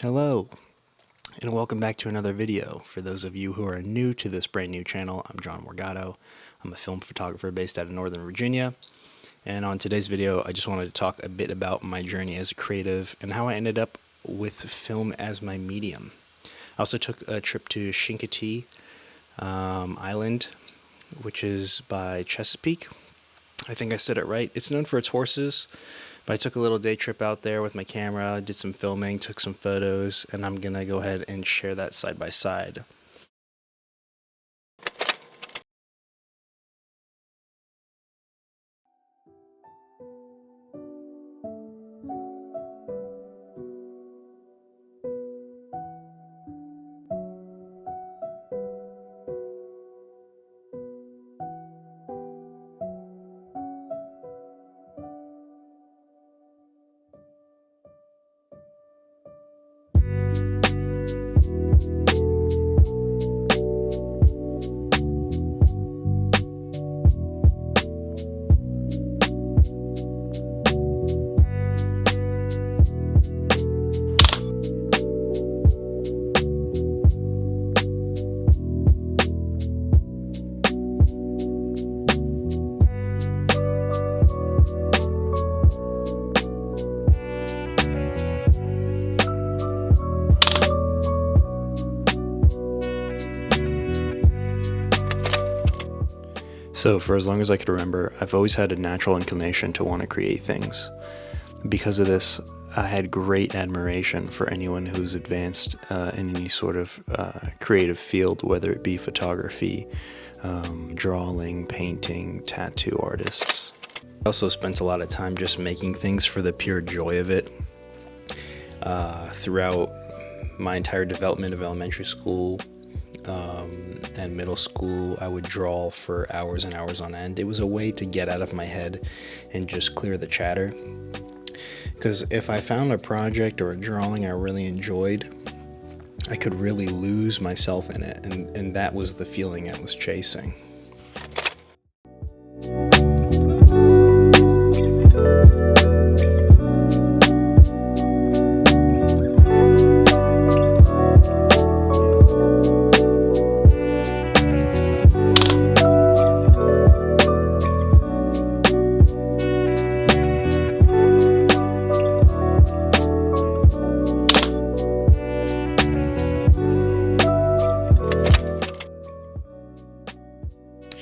Hello, and welcome back to another video. For those of you who are new to this brand new channel, I'm John Morgado. I'm a film photographer based out of Northern Virginia, and on today's video, I just wanted to talk a bit about my journey as a creative and how I ended up with film as my medium. I also took a trip to Chincoteague Island, which is by Chesapeake. I think I said it right. It's known for its horses, but I took a little day trip out there with my camera, did some filming, took some photos, and I'm gonna go ahead and share that side by side. So for as long as I could remember, I've always had a natural inclination to want to create things. Because of this, I had great admiration for anyone who's advanced in any sort of creative field, whether it be photography, drawing, painting, tattoo artists. I also spent a lot of time just making things for the pure joy of it. Throughout my entire development of elementary school, and middle school, I would draw for hours and hours on end. It was a way to get out of my head and just clear the chatter. Because if I found a project or a drawing I really enjoyed, I could really lose myself in it, and that was the feeling I was chasing.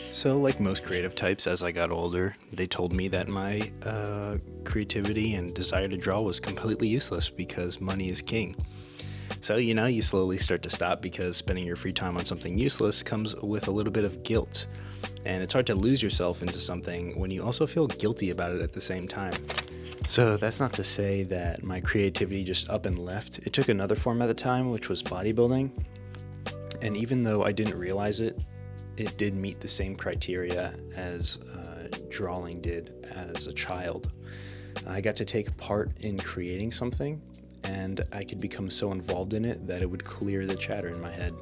So like most creative types, as I got older, they told me that my creativity and desire to draw was completely useless because money is king. So, you slowly start to stop because spending your free time on something useless comes with a little bit of guilt. And it's hard to lose yourself into something when you also feel guilty about it at the same time. So that's not to say that my creativity just up and left. It took another form at the time, which was bodybuilding. And even though I didn't realize it, it did meet the same criteria as drawing did as a child. I got to take part in creating something, and I could become so involved in it that it would clear the chatter in my head.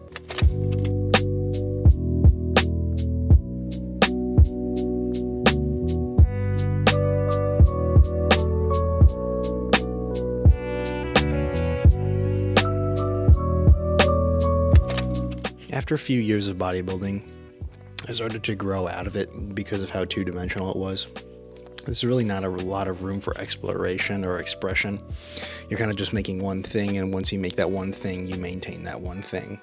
After a few years of bodybuilding, I started to grow out of it because of how two-dimensional it was. There's really not a lot of room for exploration or expression. You're kind of just making one thing, and once you make that one thing, you maintain that one thing.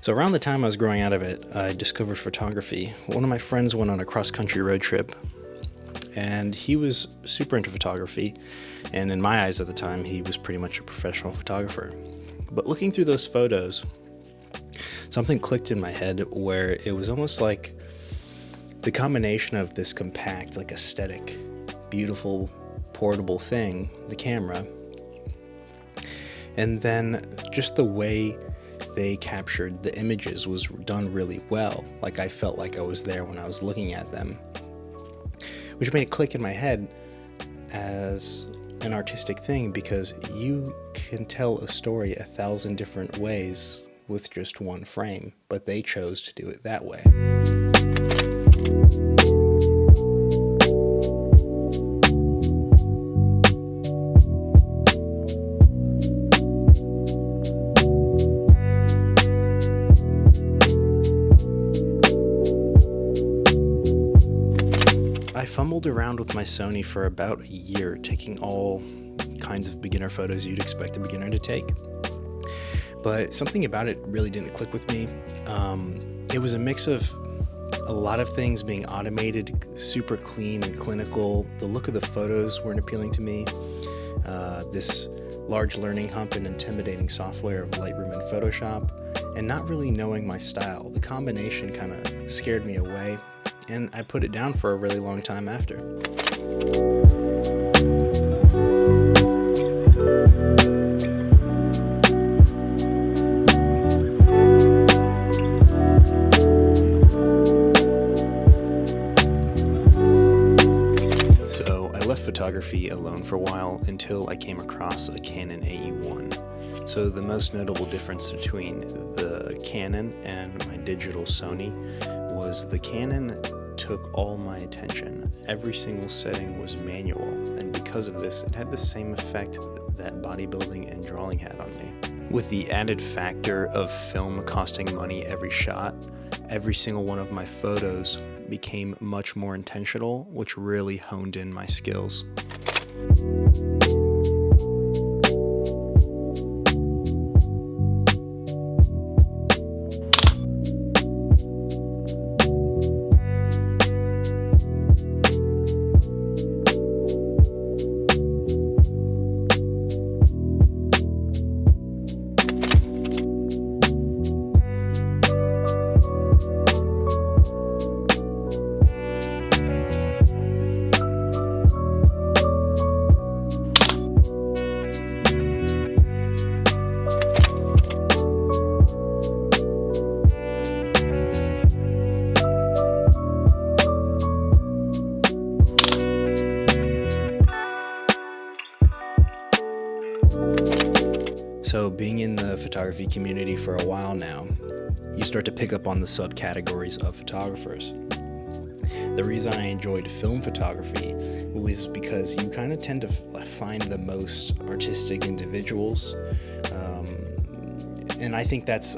So around the time I was growing out of it, I discovered photography. One of my friends went on a cross-country road trip, and he was super into photography, and in my eyes at the time, he was pretty much a professional photographer. But looking through those photos, something clicked in my head where it was almost like the combination of this compact, like aesthetic, beautiful, portable thing, the camera, and then just the way they captured the images was done really well. Like I felt like I was there when I was looking at them, which made it click in my head as an artistic thing, because you can tell a story 1,000 different ways with just one frame, but they chose to do it that way. fumbled around with my Sony for about a year, taking all kinds of beginner photos you'd expect a beginner to take. But something about it really didn't click with me. It was a mix of a lot of things being automated, super clean and clinical. The look of the photos weren't appealing to me. This large learning hump and intimidating software of Lightroom and Photoshop, and not really knowing my style. The combination kind of scared me away, and I put it down for a really long time after. So I left photography alone for a while until I came across a Canon AE1. So the most notable difference between the Canon and my digital Sony was the Canon took all my attention. Every single setting was manual, and because of this, it had the same effect that bodybuilding and drawing had on me. With the added factor of film costing money every shot, every single one of my photos became much more intentional, which really honed in my skills. So being in the photography community for a while now, you start to pick up on the subcategories of photographers. The reason I enjoyed film photography was because you kind of tend to find the most artistic individuals, and I think that's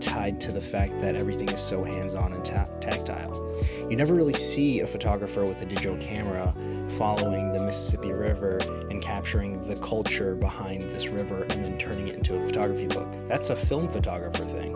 tied to the fact that everything is so hands-on and tactile. You never really see a photographer with a digital camera following the Mississippi River and capturing the culture behind this river and then turning it into a photography book. That's a film photographer thing.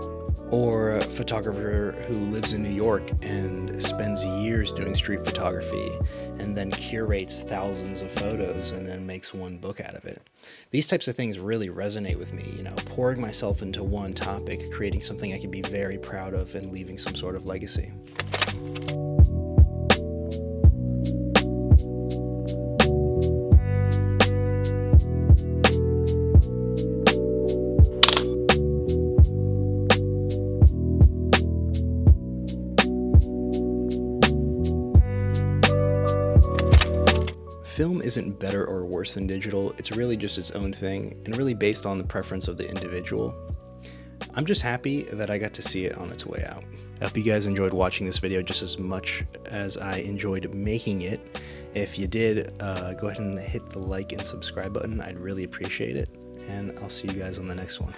Or a photographer who lives in New York and spends years doing street photography and then curates thousands of photos and then makes one book out of it. These types of things really resonate with me, pouring myself into one topic, creating something I can be very proud of and leaving some sort of legacy. Film isn't better or worse than digital, it's really just its own thing, and really based on the preference of the individual. I'm just happy that I got to see it on its way out. I hope you guys enjoyed watching this video just as much as I enjoyed making it. If you did, go ahead and hit the like and subscribe button, I'd really appreciate it, and I'll see you guys on the next one.